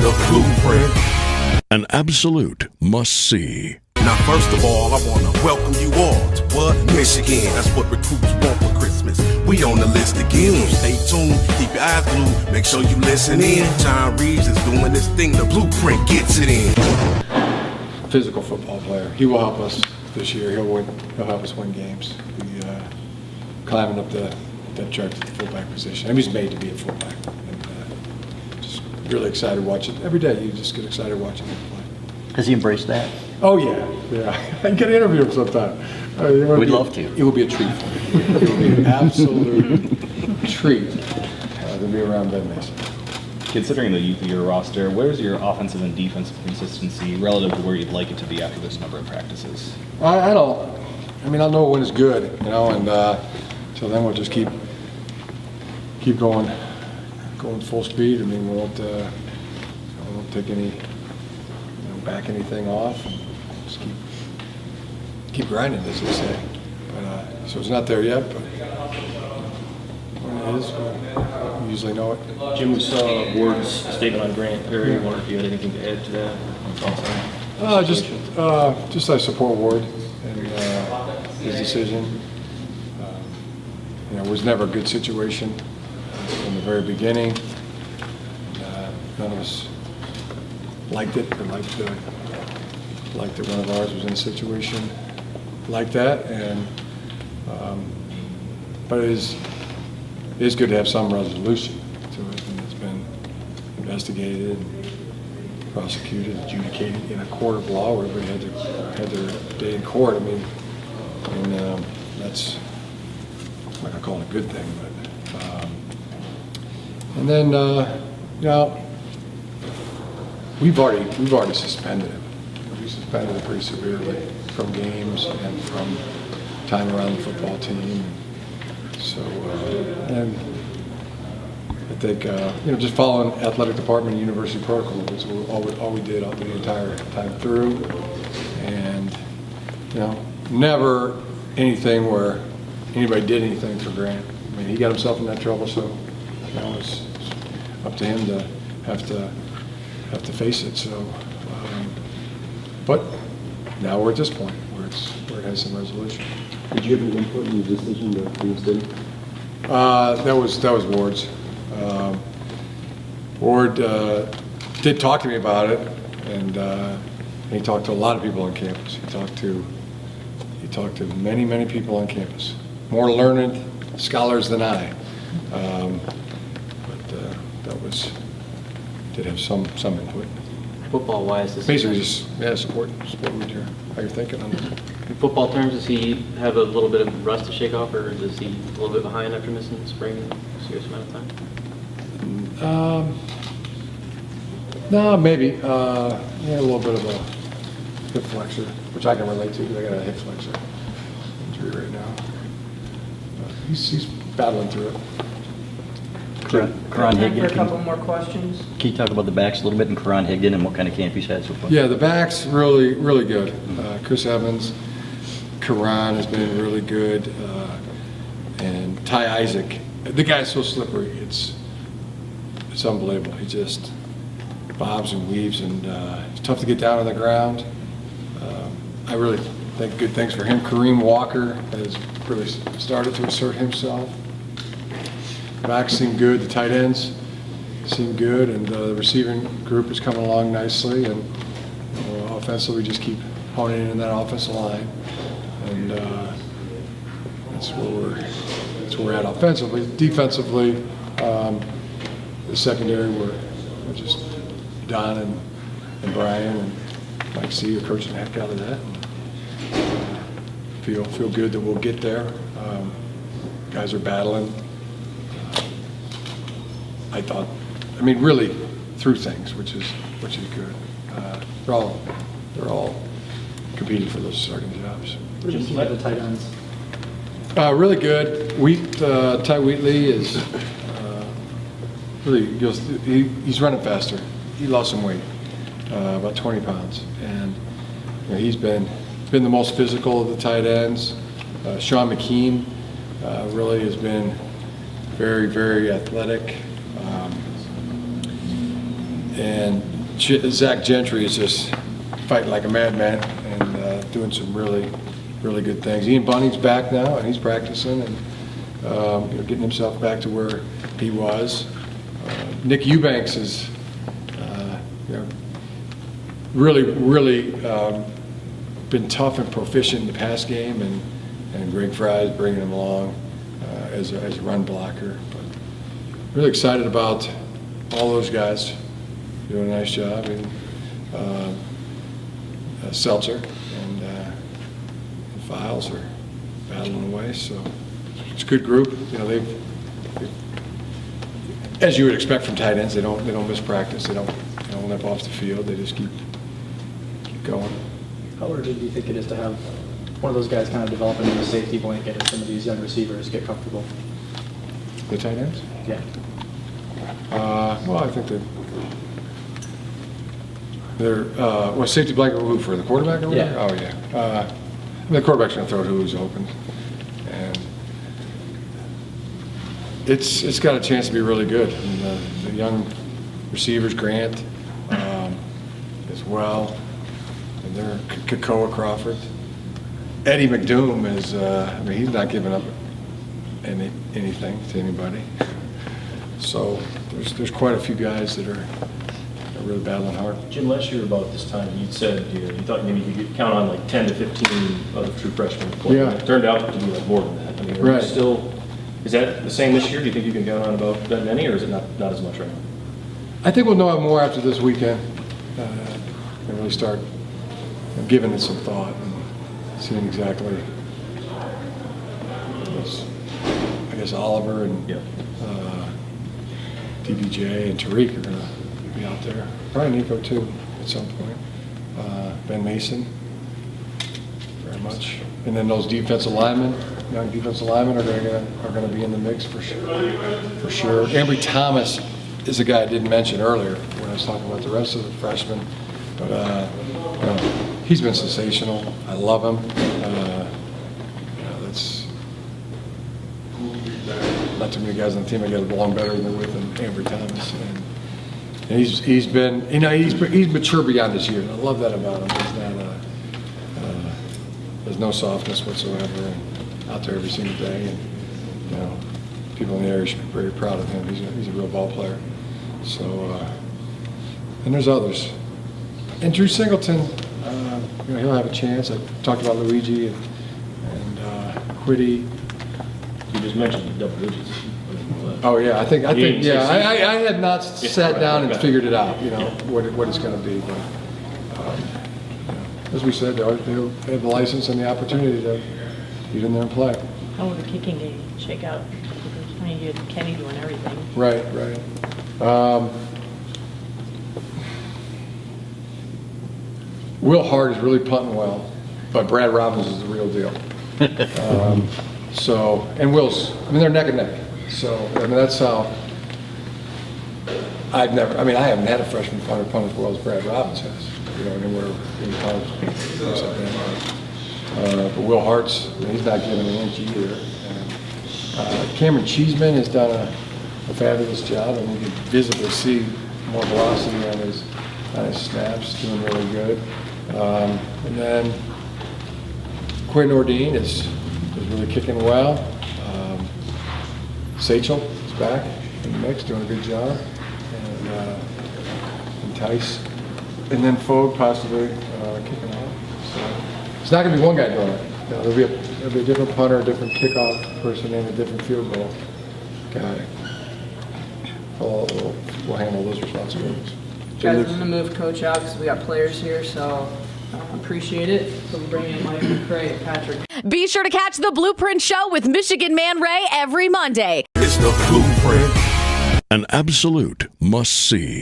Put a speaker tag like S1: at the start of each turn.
S1: the blueprint.
S2: An absolute must-see.
S1: Now, first of all, I want to welcome you all to what? Michigan. That's what recruits want for Christmas. We on the list again. Stay tuned, keep your eyes glued, make sure you listen in. John Reeves is doing this thing, the blueprint gets it in.
S3: Physical football player. He will help us this year. He'll help us win games. He climbing up the depth chart to the fullback position. I mean, he's made to be a fullback. And, just really excited watching every day. You just get excited watching him play.
S4: Has he embraced that?
S3: Oh yeah. I get to interview him sometime.
S4: We'd love to.
S3: It will be a treat. It will be an absolute treat to be around Ben Mason.
S5: Considering the youth of your roster, where's your offensive and defensive consistency relative to where you'd like it to be after this number of practices?
S3: I don't. I mean, I'll know when it's good, and till then we'll just keep going full speed. I mean, we won't take any, back anything off. Just keep grinding, as they say. But so it's not there yet, but when it is, we'll usually know it.
S6: Jim, we saw Ward's statement on Grant. I wonder if you had anything to add to that.
S3: Just I support Ward and his decision. It was never a good situation from the very beginning. None of us liked it or liked that one of ours was in a situation like that. And but it is good to have some resolution to it, and it's been investigated, and prosecuted, adjudicated in a court of law where everybody had their day in court. I mean, and that's, I'm not gonna call it a good thing, but and then we've already suspended him. We suspended him pretty severely from games and from time around the football team. So and I think just following athletic department and university protocol was all we did the entire time through, and never anything where anybody did anything for Grant. I mean, he got himself in that trouble, so it's up to him to have to face it. So, but now we're at this point where it has some resolution.
S7: Did you have any input in the decision to reinstate him?
S3: That was Ward's. Ward did talk to me about it, and he talked to a lot of people on campus. He talked to many people on campus, more learned scholars than I. But that did have some input.
S6: Football-wise,
S3: basically just support what how you're thinking on it.
S6: In football terms, does he have a little bit of rust to shake off, or is he a little bit behind after missing spring a serious amount of time?
S3: No, maybe. A little bit of a hip flexor, which I can relate to because I got a hip flexor injury right now. But he's battling through it.
S4: Karan Higdon.
S8: A couple more questions.
S4: Can you talk about the backs a little bit, and Karan Higdon and what kind of camp he's had so far?
S3: Yeah, the backs really good. Chris Evans, Karan has been really good, and Ty Isaac. The guy's so slippery. It's unbelievable. He just bobs and weaves, and it's tough to get down on the ground. I really think good things for him. Kareem Walker has really started to assert himself. Backs seem good. The tight ends seem good, and the receiving group is coming along nicely. And offensively, we just keep honing in that offensive line, and that's where we're at offensively. Defensively, the secondary we're just Don and Brian and Mike C are coaching the heck out of that. And feel good that we'll get there. Guys are battling. Really through things, which is good. They're all competing for those starting jobs.
S8: Just like the tight ends.
S3: Really good. Ty Wheatley is really he's running faster. He lost some weight, about 20 pounds, and he's been the most physical of the tight ends. Sean McKean really has been very athletic. And Zach Gentry is just fighting like a madman and doing some really, really good things. Ian Bunning's back now, and he's practicing and getting himself back to where he was. Nick Eubanks is really, really been tough and proficient in the pass game, and Greg Fry's bringing him along as a run blocker. But really excited about all those guys doing a nice job. And Seltzer and Files are battling away, so it's a good group. They've as you would expect from tight ends, they don't miss practice. They don't limp off the field. They just keep going.
S8: How urgent do you think it is to have one of those guys kind of develop into a safety blanket as some of these young receivers get comfortable?
S3: The tight ends?
S8: Yeah.
S3: Well, I think they're safety blanket who for the quarterback or whatever?
S8: Yeah.
S3: Oh yeah. The quarterback's going to throw it who's open, and it's got a chance to be really good. And the young receivers, Grant, as well, and they're Kakoa Crawford. Eddie McDoom is, he's not giving up anything to anybody. So there's quite a few guys that are really battling hard.
S9: Jim, last year about this time, you said you thought maybe you could count on like 10 to 15 other true freshmen.
S3: Yeah.
S9: It turned out to be like more than that. I mean, are you still, is that the same this year? Do you think you can count on about that many, or is it not as much right now?
S3: I think we'll know more after this weekend and really start giving it some thought and seeing exactly. I guess Oliver and DBJ and Tariq are going to be out there. Probably Nico too at some point. Ben Mason, very much. And then those defensive linemen, young defensive linemen, are going to be in the mix for sure. For sure. Ambry Thomas is a guy I didn't mention earlier when I was talking about the rest of the freshmen, but he's been sensational. I love him. That's not too many guys on the team I get along better with than Ambry Thomas. And he's been, he's mature beyond his years. I love that about him. He's not there's no softness whatsoever, and out there every single day. And people in the area should be very proud of him. He's a real ball player. So, and there's others. And Drew Singleton, he'll have a chance. I talked about Luigi and Quiddy.
S9: You just mentioned the double digits.
S3: Oh yeah, I think I had not sat down and figured it out. What it's going to be, but as we said, they have the license and the opportunity to get in there and play.
S10: How will the kicking game shake out? I mean, you had Kenny doing everything.
S3: Right. Will Hart is really punting well, but Brad Robbins is the real deal. And Will's, they're neck and neck. So, that's how I haven't had a freshman punter punt as well as Brad Robbins has. Anywhere in college. But Will Hart's, he's not giving an inch either. Cameron Cheeseman has done a fabulous job, and you can visibly see more velocity on his snaps, doing really good. And then Quinn Nordine is really kicking well. Sachel is back in the mix, doing a good job. And Tice. And then Fogg possibly kicking off. So it's not going to be one guy doing it. There'll be a different punter, a different kickoff person, and a different field goal guy. We'll handle those responsibilities.
S11: Guys, I'm going to move Coach out because we got players here, so appreciate it. So we'll bring in Mike, Craig, and Patrick.
S12: Be sure to catch the Blueprint Show with Michigan Man Ray every Monday.
S1: It's the Blueprint.
S2: An absolute must-see.